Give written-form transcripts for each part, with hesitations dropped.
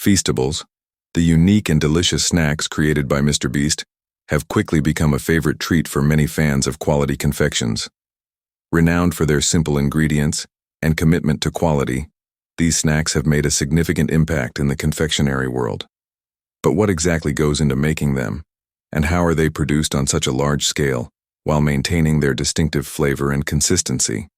Feastables, the unique and delicious snacks created by MrBeast, have quickly become a favorite treat for many fans of quality confections. Renowned for their simple ingredients and commitment to quality, these snacks have made a significant impact in the confectionery world. But what exactly goes into making them, and how are they produced on such a large scale while maintaining their distinctive flavor and consistency?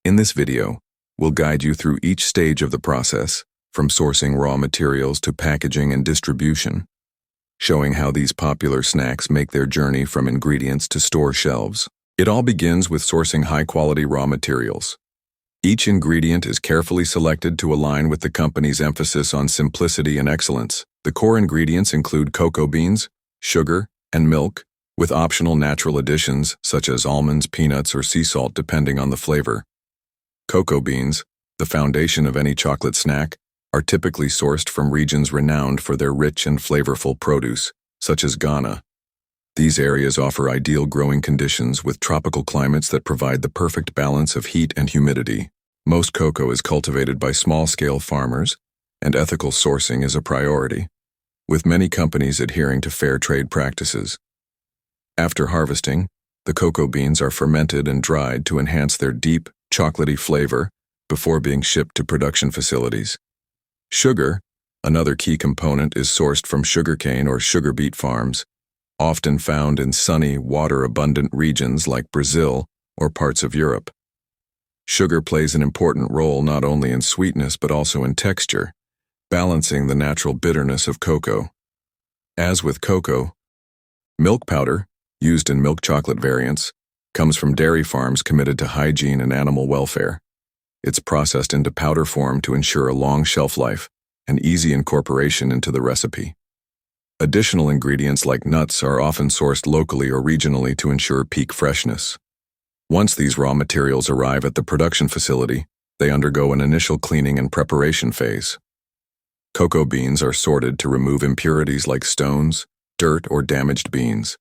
In this video, we'll guide you through each stage of the process, from sourcing raw materials to packaging and distribution, showing how these popular snacks make their journey from ingredients to store shelves. It all begins with sourcing high-quality raw materials. Each ingredient is carefully selected to align with the company's emphasis on simplicity and excellence. The core ingredients include cocoa beans, sugar, and milk, with optional natural additions such as almonds, peanuts, or sea salt depending on the flavor. Cocoa beans, the foundation of any chocolate snack, are typically sourced from regions renowned for their rich and flavorful produce, such as Ghana. These areas offer ideal growing conditions with tropical climates that provide the perfect balance of heat and humidity. Most cocoa is cultivated by small-scale farmers, and ethical sourcing is a priority, with many companies adhering to fair trade practices. After harvesting, the cocoa beans are fermented and dried to enhance their deep, chocolatey flavor before being shipped to production facilities. Sugar, another key component, is sourced from sugarcane or sugar beet farms, often found in sunny, water-abundant regions like Brazil or parts of Europe. Sugar plays an important role not only in sweetness but also in texture, balancing the natural bitterness of cocoa. As with cocoa, milk powder, used in milk chocolate variants, comes from dairy farms committed to hygiene and animal welfare. It's processed into powder form to ensure a long shelf life and easy incorporation into the recipe. Additional ingredients like nuts are often sourced locally or regionally to ensure peak freshness. Once these raw materials arrive at the production facility, they undergo an initial cleaning and preparation phase. Cocoa beans are sorted to remove impurities like stones, dirt, or damaged beans.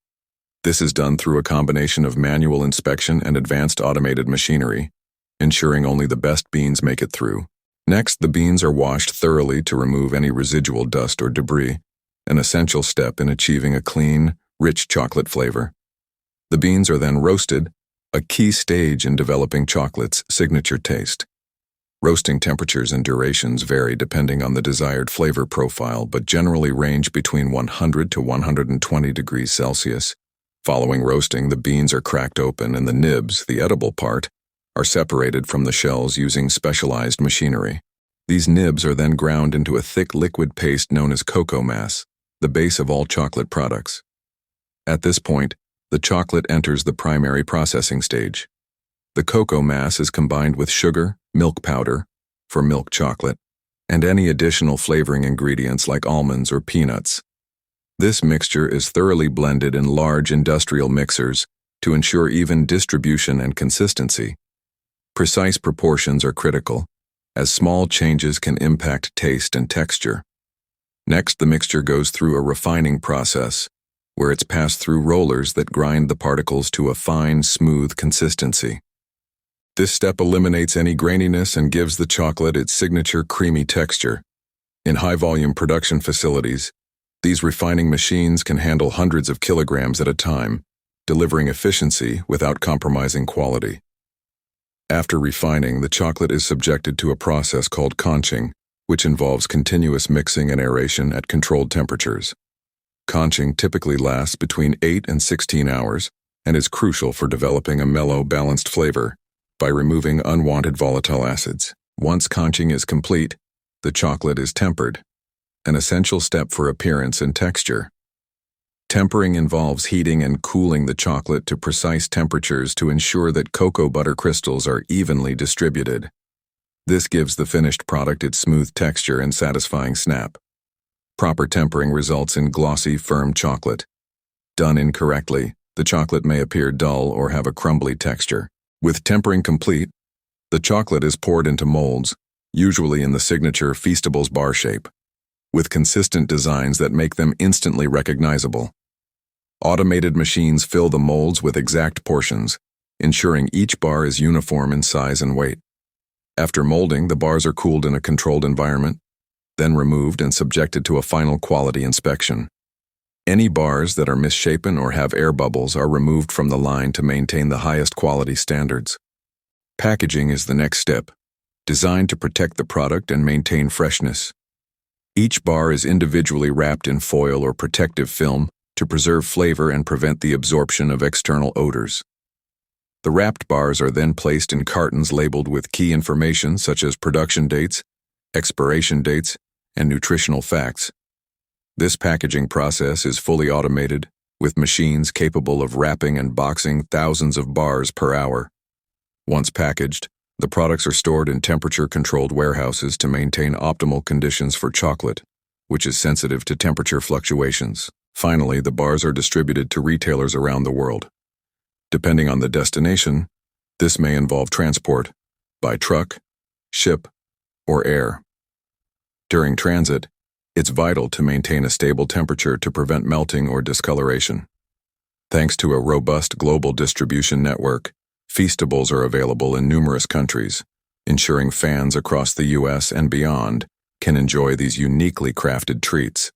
This is done through a combination of manual inspection and advanced automated machinery, ensuring only the best beans make it through. Next, the beans are washed thoroughly to remove any residual dust or debris, an essential step in achieving a clean, rich chocolate flavor. The beans are then roasted, a key stage in developing chocolate's signature taste. Roasting temperatures and durations vary depending on the desired flavor profile, but generally range between 100 to 120 degrees Celsius. Following roasting, the beans are cracked open and the nibs, the edible part, are separated from the shells using specialized machinery. These nibs are then ground into a thick liquid paste known as cocoa mass, the base of all chocolate products. At this point, the chocolate enters the primary processing stage. The cocoa mass is combined with sugar, milk powder, for milk chocolate, and any additional flavoring ingredients like almonds or peanuts. This mixture is thoroughly blended in large industrial mixers to ensure even distribution and consistency. Precise proportions are critical, as small changes can impact taste and texture. Next, the mixture goes through a refining process, where it's passed through rollers that grind the particles to a fine, smooth consistency. This step eliminates any graininess and gives the chocolate its signature creamy texture. In high-volume production facilities, these refining machines can handle hundreds of kilograms at a time, delivering efficiency without compromising quality. After refining, the chocolate is subjected to a process called conching, which involves continuous mixing and aeration at controlled temperatures. Conching typically lasts between 8 and 16 hours and is crucial for developing a mellow, balanced flavor by removing unwanted volatile acids. Once conching is complete, the chocolate is tempered, an essential step for appearance and texture. Tempering involves heating and cooling the chocolate to precise temperatures to ensure that cocoa butter crystals are evenly distributed. This gives the finished product its smooth texture and satisfying snap. Proper tempering results in glossy, firm chocolate. Done incorrectly, the chocolate may appear dull or have a crumbly texture. With tempering complete, the chocolate is poured into molds, usually in the signature Feastables bar shape, with consistent designs that make them instantly recognizable. Automated machines fill the molds with exact portions, ensuring each bar is uniform in size and weight. After molding, the bars are cooled in a controlled environment, then removed and subjected to a final quality inspection. Any bars that are misshapen or have air bubbles are removed from the line to maintain the highest quality standards. Packaging is the next step, designed to protect the product and maintain freshness. Each bar is individually wrapped in foil or protective film to preserve flavor and prevent the absorption of external odors. The wrapped bars are then placed in cartons labeled with key information such as production dates, expiration dates, and nutritional facts. This packaging process is fully automated, with machines capable of wrapping and boxing thousands of bars per hour. Once packaged, the products are stored in temperature-controlled warehouses to maintain optimal conditions for chocolate, which is sensitive to temperature fluctuations. Finally, the bars are distributed to retailers around the world. Depending on the destination, this may involve transport, by truck, ship, or air. During transit, it's vital to maintain a stable temperature to prevent melting or discoloration. Thanks to a robust global distribution network, Feastables are available in numerous countries, ensuring fans across the US and beyond can enjoy these uniquely crafted treats.